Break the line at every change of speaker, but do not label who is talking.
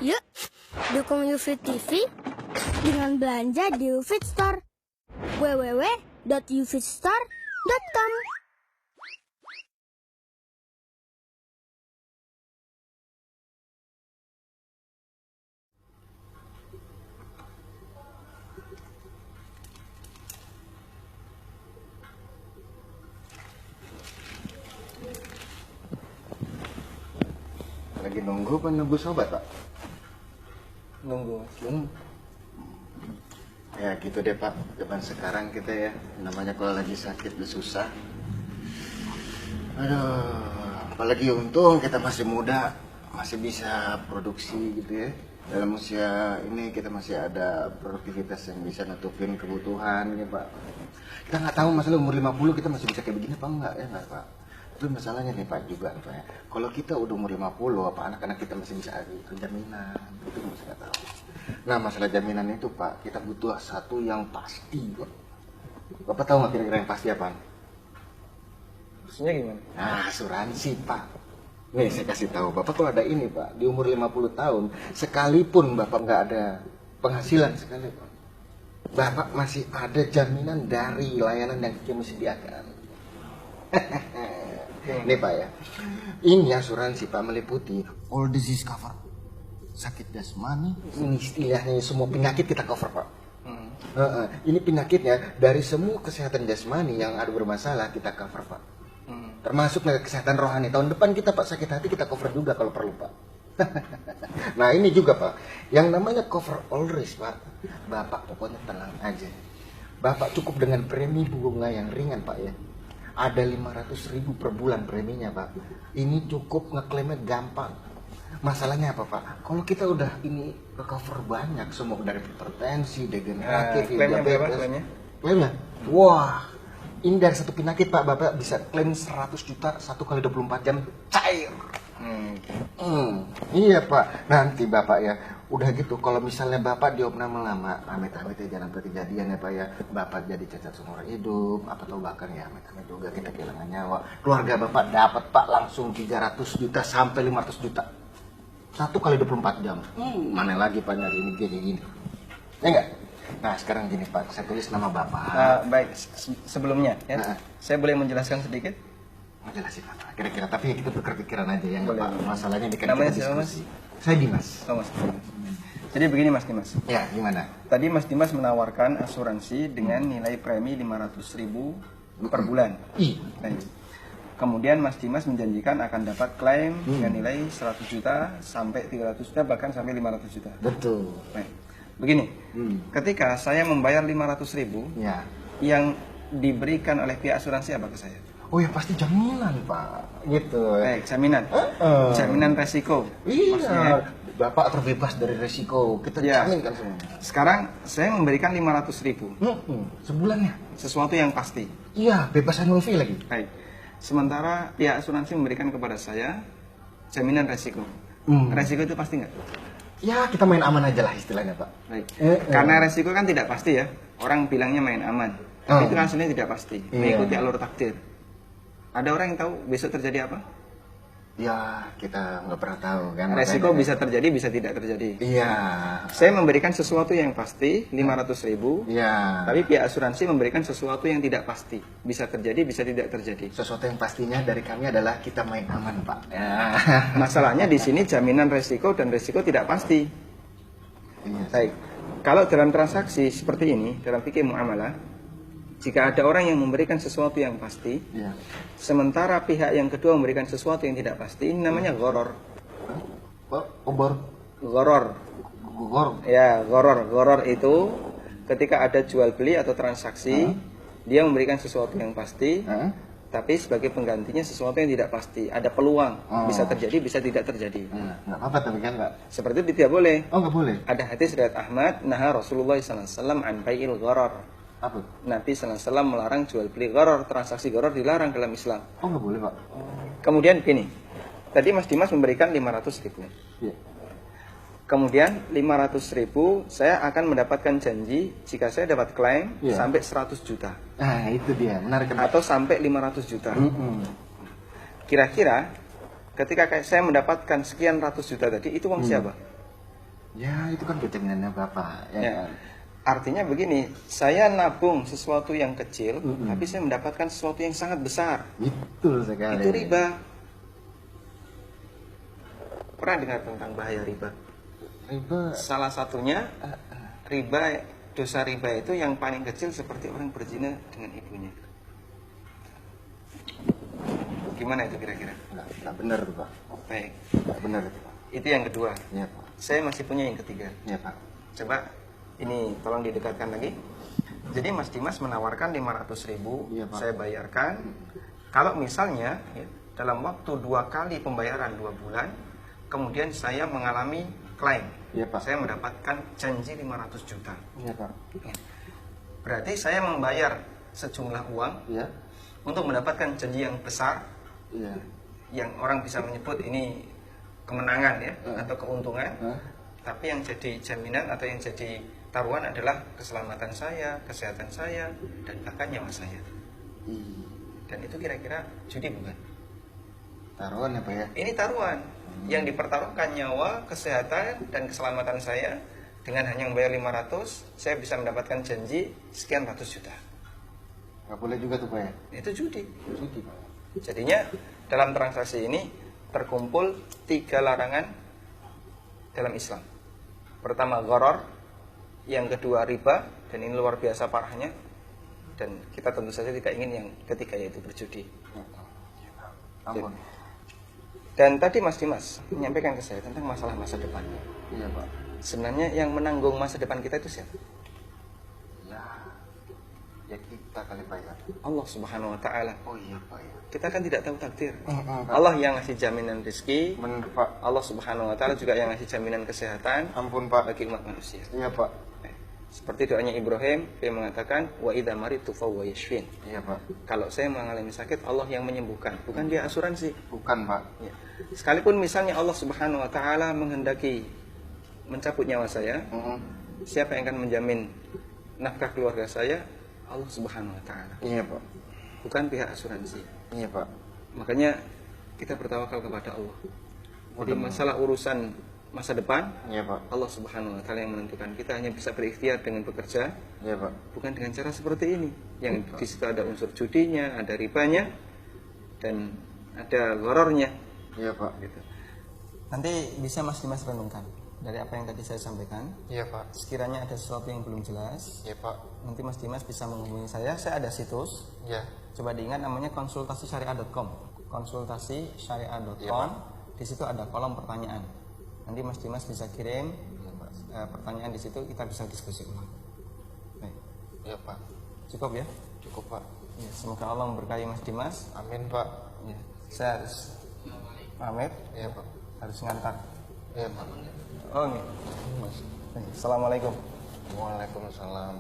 Yuk, dukung UFIT TV dengan belanja di UFIT Store. www.ufitstore.com.
Lagi nunggu apa nebus obat, Pak?
Nunggu.
Ya gitu deh, Pak. Zaman sekarang kita ya, namanya kalau lagi sakit udah susah. Aduh, apalagi untung kita masih muda, masih bisa produksi gitu ya. Dalam usia ini kita masih ada produktivitas yang bisa nutupin kebutuhan ya, Pak. Kita nggak tahu masalah umur 50 kita masih bisa kayak begini apa enggak ya, nggak, Pak? Itu masalahnya nih, Pak, juga Pak ya. Kalau kita udah umur 50, apa anak-anak kita masih bisa ada jaminan, itu masih nggak tahu. Nah, masalah jaminan itu, Pak, kita butuh satu yang pasti, Pak. Bapak tahu nggak kira-kira yang pasti apaan?
Maksudnya gimana?
Nah, asuransi, Pak. Nih, saya kasih tahu. Bapak kalau ada ini, Pak, di umur 50 tahun, sekalipun Bapak nggak ada penghasilan sekali, Pak, Bapak masih ada jaminan dari layanan yang kami sediakan. Nih, Pak ya. Ini asuransi, Pak, meliputi all disease cover. Sakit jasmani, ini istilahnya semua penyakit kita cover, Pak. Ini penyakitnya dari semua kesehatan jasmani yang ada bermasalah kita cover, Pak. Termasuk kesehatan rohani. Tahun depan kita, Pak, sakit hati kita cover juga kalau perlu, Pak. Nah, ini juga, Pak, yang namanya cover all risk, Pak. Bapak pokoknya tenang aja. Bapak cukup dengan premi bunga yang ringan, Pak ya. Ada 500.000 per bulan preminya, Pak. Ini cukup ngeklaimnya gampang. Masalahnya apa, Pak? Kalau kita udah ini cover banyak, semua dari hipertensi, degeneratif,
klaimnya berapa klaimnya?
Klaimnya? Wah, ini dari satu penyakit, Pak, Bapak bisa klaim 100 juta 1 kali 24 jam cair. Iya, Pak. Nanti Bapak ya, udah gitu kalau misalnya Bapak diopnam lama, amit-amit ya jangan sampai kejadian ya, Pak ya. Bapak jadi cacat seumur hidup, apa tahu bahkan ya amit-amit juga kita kehilangan nyawa. Keluarga Bapak dapat, Pak, langsung 300 juta sampai 500 juta. 1 kali 24 jam. Mana lagi, Pak, nyari ini gini. Ya enggak? Nah, sekarang gini, Pak, saya tulis nama Bapak.
Baik, sebelumnya ya, saya boleh menjelaskan sedikit?
Mau jelasin apa? Kira-kira, tapi kita tukar pikiran aja ya,
Boleh.
Pak. Masalahnya di
Namanya
kita
siapa,
diskusi. Saya Dimas.
Oh, Mas. Jadi begini, Mas Dimas.
Ya, gimana?
Tadi Mas Dimas menawarkan asuransi dengan nilai premi 500.000 per bulan. Baik. Kemudian Mas Dimas menjanjikan akan dapat klaim dengan nilai 100 juta sampai 300 juta bahkan sampai 500 juta.
Betul.
Baik. Begini, ketika saya membayar 500.000,
Ya.
yang diberikan oleh pihak asuransi apa ke saya?
Oh ya pasti jaminan, Pak. Gitu.
Baik, jaminan. Jaminan resiko.
Iya.
Maksudnya,
Bapak terbebas dari resiko. Kita
Ya.
jamin kan semua.
sekarang saya memberikan 500.000,
Sebulannya.
sesuatu yang pasti.
Iya, bebas annual fee lagi.
Baik. Sementara pihak asuransi memberikan kepada saya jaminan resiko. Resiko itu pasti nggak?
Ya, kita main aman aja lah istilahnya, Pak.
Baik. Karena resiko kan tidak pasti ya. Orang bilangnya main aman. Tapi itu kan sebenarnya tidak pasti. Mengikuti alur takdir. Ada orang yang tahu besok terjadi apa?
Ya, kita nggak pernah tahu kan.
Resiko
makanya.
bisa terjadi, bisa tidak terjadi.
Iya.
Saya memberikan sesuatu yang pasti, 500.000.
Iya.
Tapi pihak asuransi memberikan sesuatu yang tidak pasti. Bisa terjadi, bisa tidak terjadi.
Sesuatu yang pastinya dari kami adalah kita main aman, Pak. Ya.
Masalahnya di sini jaminan resiko dan resiko tidak pasti.
Iya.
Baik. Kalau dalam transaksi seperti ini, dalam fikih muamalah, jika ada orang yang memberikan sesuatu yang pasti,
Iya.
sementara pihak yang kedua memberikan sesuatu yang tidak pasti, ini namanya gharar.
Obor.
Gharar.
Gugor.
Ya, gharar. Gharar itu ketika ada jual beli atau transaksi, dia memberikan sesuatu yang pasti, tapi sebagai penggantinya sesuatu yang tidak pasti. Ada peluang, bisa terjadi, bisa tidak terjadi.
Nggak apa-apa tapi kan nggak.
Seperti itu tidak boleh.
Oh, nggak boleh.
Ada hadis riwayat Ahmad, naha Rasulullah SAW an bai'il gharar.
Apa?
Nabi SAW melarang jual beli gharar, transaksi gharar dilarang dalam Islam.
Oh, nggak boleh, Pak.
Kemudian begini, tadi Mas Dimas memberikan 500.000.
Iya.
Kemudian 500.000 saya akan mendapatkan janji jika saya dapat klaim sampai 100 juta.
Nah, itu dia. Menarik kan, Pak?
Atau sampai 500 juta. Kira-kira ketika saya mendapatkan sekian ratus juta tadi, itu uang siapa?
Ya, itu kan jaminannya Bapak.
Ya. Artinya begini, saya nabung sesuatu yang kecil, tapi saya mendapatkan sesuatu yang sangat besar.
Betul sekali.
Itu riba. Pernah dengar tentang bahaya riba?
Riba.
Salah satunya riba, dosa riba itu yang paling kecil seperti orang berzina dengan ibunya. Gimana itu kira-kira?
Nggak benar tuh Pak.
Baik,
Nggak benar itu Pak.
itu yang kedua.
Iya Pak.
Saya masih punya yang ketiga.
Iya Pak.
Coba ini tolong didekatkan lagi. Jadi Mas Dimas menawarkan 500.000,
Iya, Pak.
saya bayarkan. Kalau misalnya ya, dalam waktu 2 kali pembayaran 2 bulan, kemudian saya mengalami klaim,
Iya, Pak.
saya mendapatkan janji 500 juta.
Iya Pak.
Berarti saya membayar sejumlah uang
Iya.
untuk mendapatkan janji yang besar,
Iya.
yang orang bisa menyebut ini kemenangan ya, atau keuntungan. Tapi yang jadi jaminan atau yang jadi taruhan adalah keselamatan saya, kesehatan saya, dan bahkan nyawa saya. Dan itu kira-kira judi bukan?
Taruhan ya Pak ya.
Ini taruhan yang dipertaruhkan nyawa, kesehatan, dan keselamatan saya. Dengan hanya membayar 500, saya bisa mendapatkan janji sekian ratus juta.
Nggak boleh juga tuh Pak ya.
Itu judi.
Judi Pak.
Jadinya dalam transaksi ini terkumpul 3 larangan dalam Islam. Pertama gharar, yang kedua riba, dan ini luar biasa parahnya. Dan kita tentu saja tidak ingin yang ketiga, yaitu berjudi.
Ampun.
Dan tadi Mas Dimas menyampaikan ke saya tentang masalah masa depan.
Iya Pak.
Sebenarnya yang menanggung masa depan kita itu siapa?
Ya kita kali Pak ya.
Allah Subhanahu wa Ta'ala.
Oh iya Pak ya.
Kita kan tidak tahu takdir.
Pak.
Allah yang ngasih jaminan rezeki.
Bener Pak.
Allah Subhanahu wa Ta'ala juga yang ngasih jaminan kesehatan
Ampun Pak.
bagi umat manusia.
Iya Pak.
Seperti doanya Ibrahim, dia mengatakan wa idza maritu fa huwa yashfin.
Iya Pak.
Kalau saya mengalami sakit, Allah yang menyembuhkan, bukan dia asuransi.
Bukan Pak.
Ya. Sekalipun misalnya Allah Subhanahu wa Ta'ala menghendaki mencabut nyawa saya, siapa yang akan menjamin nafkah keluarga saya? Allah Subhanahu wa Ta'ala.
Iya Pak.
Bukan pihak asuransi.
Iya Pak.
Makanya kita bertawakal kepada Allah. Jadi masalah urusan masa depan,
Iya Pak.
Allah Subhanahu wa Ta'ala yang menentukan. Kita hanya bisa berikhtiar dengan bekerja,
Iya Pak.
bukan dengan cara seperti ini. Yang di situ ada unsur judinya, ada ribanya, dan ada gharornya.
Iya Pak.
Gitu. Nanti bisa Mas Dimas renungkan dari apa yang tadi saya sampaikan.
Iya Pak.
Sekiranya ada sesuatu yang belum jelas,
Iya Pak.
nanti Mas Dimas bisa menghubungi saya. Saya ada situs.
Iya.
Coba diingat namanya konsultasisyariah.com. Konsultasisyariah.com.
Iya,
Di situ ada kolom pertanyaan. Nanti Mas Dimas bisa kirim pertanyaan di situ, kita bisa diskusi ulang. Baik.
Iya Pak.
Cukup ya?
Cukup Pak.
Ya, semoga Allah memberkahi Mas Dimas.
Amin Pak.
Ya, saya harus pamit,
Iya Pak.
harus ngantar.
Iya Pak.
Oh, ini. Assalamualaikum.
Waalaikumsalam.